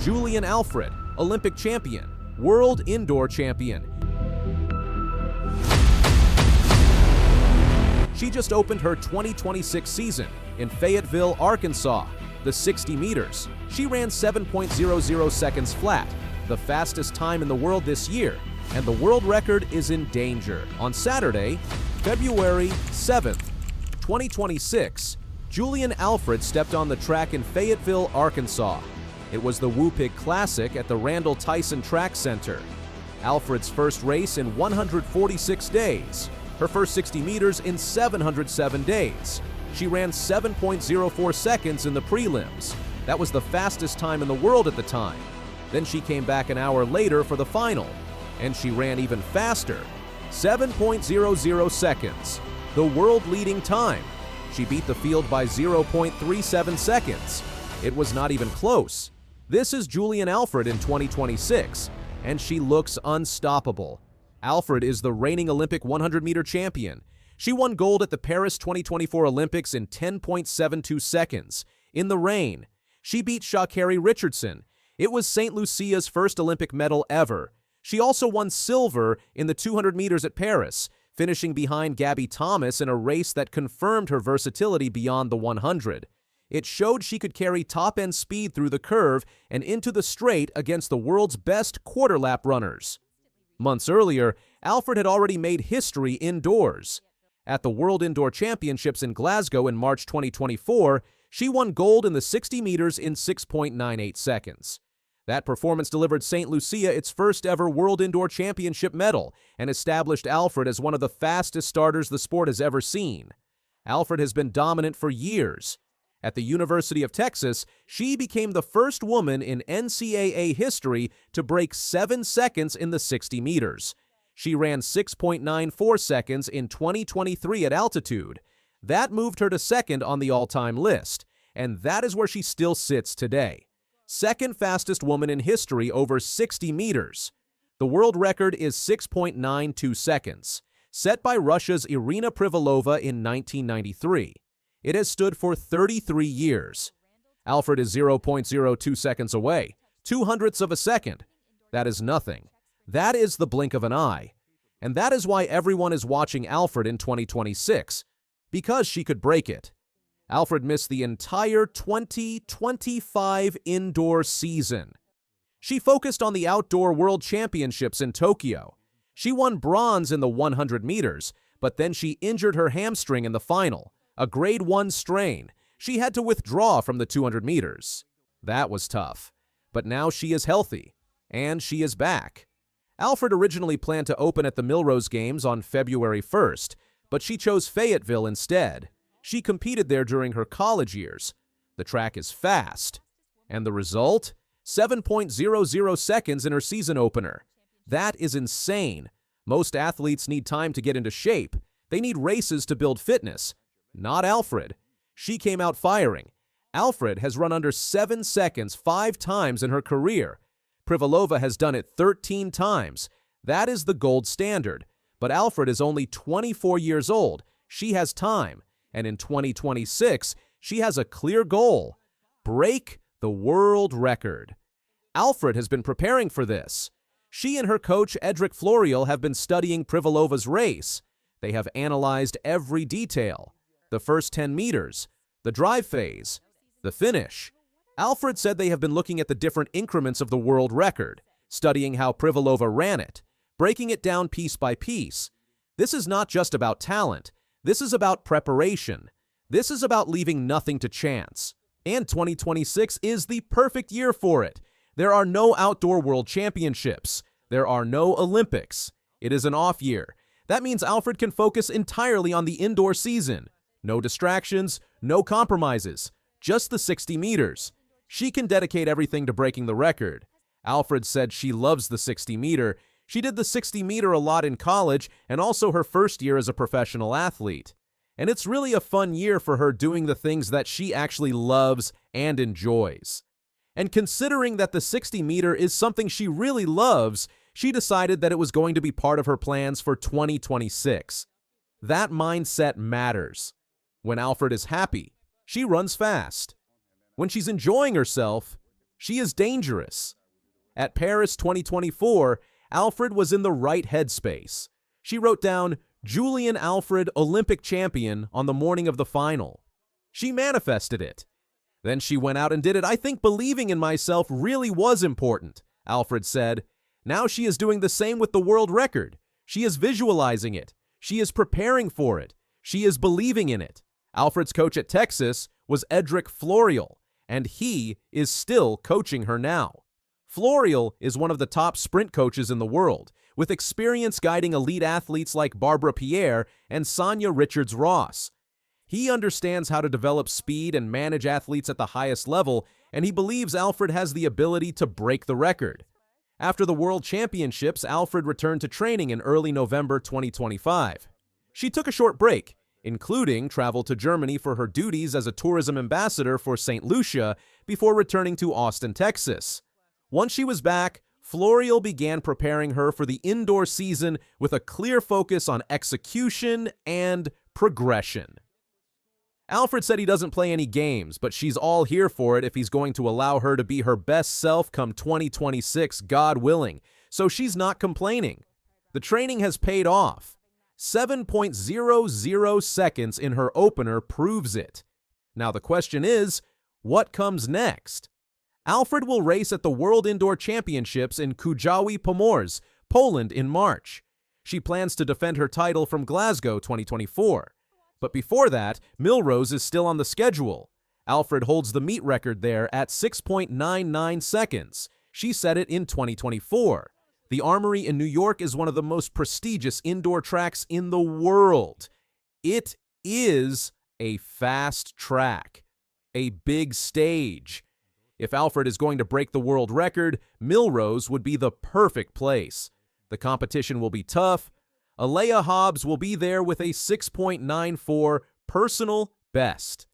Julien Alfred, Olympic champion, world indoor champion. She just opened her 2026 season in Fayetteville, Arkansas. The 60 meters. She ran 7.00 seconds flat, the fastest time in the world this year, and the world record is in danger. On Saturday, February 7th, 2026, Julien Alfred stepped on the track in Fayetteville, Arkansas. It was the Whoopig Classic at the Randall Tyson Track Center. Alfred's first race in 146 days. Her first 60 meters in 707 days. She ran 7.04 seconds in the prelims. That was the fastest time in the world at the time. Then she came back an hour later for the final, and she ran even faster, 7.00 seconds, the world-leading time. She beat the field by 0.37 seconds. It was not even close. This is Julien Alfred in 2026, and she looks unstoppable. Alfred is the reigning Olympic 100-meter champion. She won gold at the Paris 2024 Olympics in 10.72 seconds. In the rain, she beat Sha'Carri Richardson. It was St. Lucia's first Olympic medal ever. She also won silver in the 200 meters at Paris, finishing behind Gabby Thomas in a race that confirmed her versatility beyond the 100. It showed she could carry top-end speed through the curve and into the straight against the world's best quarter-lap runners. Months earlier, Alfred had already made history indoors. At the World Indoor Championships in Glasgow in March 2024, she won gold in the 60 meters in 6.98 seconds. That performance delivered St. Lucia its first ever World Indoor Championship medal and established Alfred as one of the fastest starters the sport has ever seen. Alfred has been dominant for years. At the University of Texas, she became the first woman in NCAA history to break 7 seconds in the 60 meters. She ran 6.94 seconds in 2023 at altitude. That moved her to second on the all-time list, and that is where she still sits today. Second fastest woman in history over 60 meters. The world record is 6.92 seconds, set by Russia's Irina Privalova in 1993. It has stood for 33 years. Alfred is 0.02 seconds away, 0.02 of a second. That is nothing. That is the blink of an eye. And that is why everyone is watching Alfred in 2026, because she could break it. Alfred missed the entire 2025 indoor season. She focused on the Outdoor World Championships in Tokyo. She won bronze in the 100 meters, but then she injured her hamstring in the final, a grade 1 strain. She had to withdraw from the 200 meters. That was tough. But now she is healthy, and she is back. Alfred originally planned to open at the Millrose Games on February 1st, but she chose Fayetteville instead. She competed there during her college years. The track is fast. And the result? 7.00 seconds in her season opener. That is insane. Most athletes need time to get into shape. They need races to build fitness. Not Alfred. She came out firing. Alfred has run under 7 seconds 5 times in her career. Privalova has done it 13 times. That is the gold standard. But Alfred is only 24 years old. She has time. And in 2026, she has a clear goal: break the world record. Alfred has been preparing for this. She and her coach, Edric Florial, have been studying Privalova's race. They have analyzed every detail: the first 10 meters, the drive phase, the finish. Alfred said they have been looking at the different increments of the world record, studying how Privalova ran it, breaking it down piece by piece. This is not just about talent. This is about preparation. This is about leaving nothing to chance. And 2026 is the perfect year for it. There are no outdoor world championships. There are no Olympics. It is an off year. That means Alfred can focus entirely on the indoor season. No distractions, no compromises, just the 60 meters. She can dedicate everything to breaking the record. Alfred said she loves the 60 meter. She did the 60 meter a lot in college and also her first year as a professional athlete. And it's really a fun year for her doing the things that she actually loves and enjoys. And considering that the 60 meter is something she really loves, she decided that it was going to be part of her plans for 2026. That mindset matters. When Alfred is happy, she runs fast. When she's enjoying herself, She is dangerous. At Paris 2024, Alfred was in the right headspace. She wrote down, "Julien Alfred, Olympic champion," on the morning of the final. She manifested it. Then she went out and did it. "I think believing in myself really was important," Alfred said. Now she is doing the same with the world record. She is visualizing it. She is preparing for it. She is believing in it. Alfred's coach at Texas was Edric Florial, and he is still coaching her now. Florial is one of the top sprint coaches in the world, with experience guiding elite athletes like Barbara Pierre and Sonia Richards-Ross. He understands how to develop speed and manage athletes at the highest level, and he believes Alfred has the ability to break the record. After the World Championships, Alfred returned to training in early November 2025. She took a short break, including travel to Germany for her duties as a tourism ambassador for St. Lucia before returning to Austin, Texas. Once she was back, Florial began preparing her for the indoor season with a clear focus on execution and progression. Alfred said he doesn't play any games, but she's all here for it if he's going to allow her to be her best self come 2026, God willing, so she's not complaining. The training has paid off. 7.00 seconds in her opener proves it. Now the question is, what comes next? Alfred will race at the World Indoor Championships in Kujawi-Pomorze, Poland in March. She plans to defend her title from Glasgow 2024. But before that, Millrose is still on the schedule. Alfred holds the meet record there at 6.99 seconds. She set it in 2024. The Armory in New York is one of the most prestigious indoor tracks in the world. It is a fast track, a big stage. If Alfred is going to break the world record, Millrose would be the perfect place. The competition will be tough. Alea Hobbs will be there with a 6.94 personal best.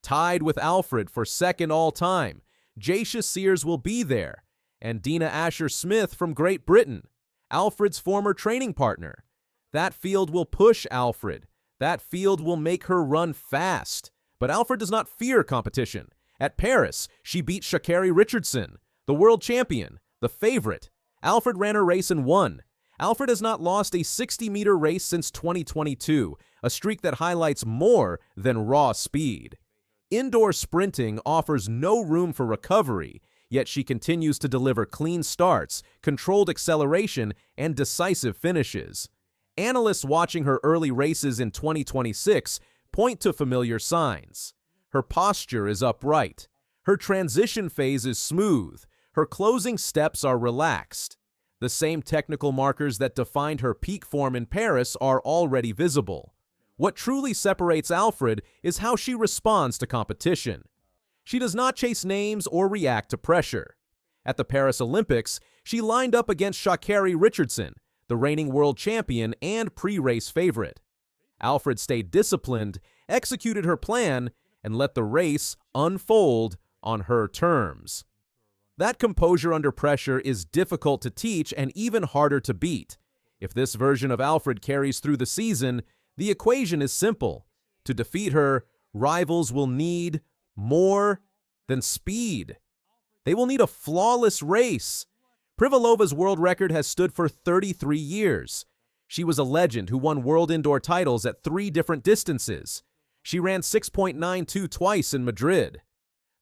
Tied with Alfred for second all-time, Jacia Sears will be there, and Dina Asher-Smith from Great Britain, Alfred's former training partner. That field will push Alfred. That field will make her run fast. But Alfred does not fear competition. At Paris, she beat Sha'Carri Richardson, the world champion, the favorite. Alfred ran her race and won. Alfred has not lost a 60-meter race since 2022, a streak that highlights more than raw speed. Indoor sprinting offers no room for recovery, yet she continues to deliver clean starts, controlled acceleration, and decisive finishes. Analysts watching her early races in 2026 point to familiar signs. Her posture is upright. Her transition phase is smooth. Her closing steps are relaxed. The same technical markers that defined her peak form in Paris are already visible. What truly separates Alfred is how she responds to competition. She does not chase names or react to pressure. At the Paris Olympics, she lined up against Sha'Carri Richardson, the reigning world champion and pre-race favorite. Alfred stayed disciplined, executed her plan, and let the race unfold on her terms. That composure under pressure is difficult to teach and even harder to beat. If this version of Alfred carries through the season, the equation is simple. To defeat her, rivals will need more than speed. They will need a flawless race. Privilova's world record has stood for 33 years. She was a legend who won world indoor titles at 3 different distances. She ran 6.92 twice in Madrid.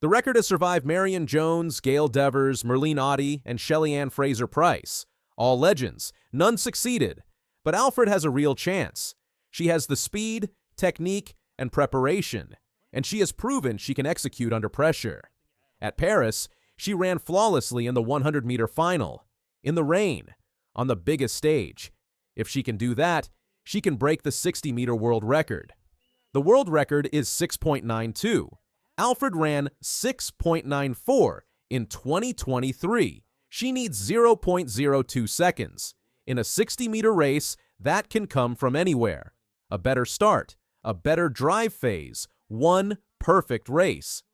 The record has survived Marion Jones, Gail Devers, Merlene Ottey, and Shelly-Ann Fraser-Price. All legends. None succeeded. But Alfred has a real chance. She has the speed, technique, and preparation. And she has proven she can execute under pressure. At Paris, she ran flawlessly in the 100-meter final. In the rain. On the biggest stage. If she can do that, she can break the 60-meter world record. The world record is 6.92. Alfred ran 6.94 in 2023. She needs 0.02 seconds. In a 60-meter race, that can come from anywhere. A better start, a better drive phase, one perfect race.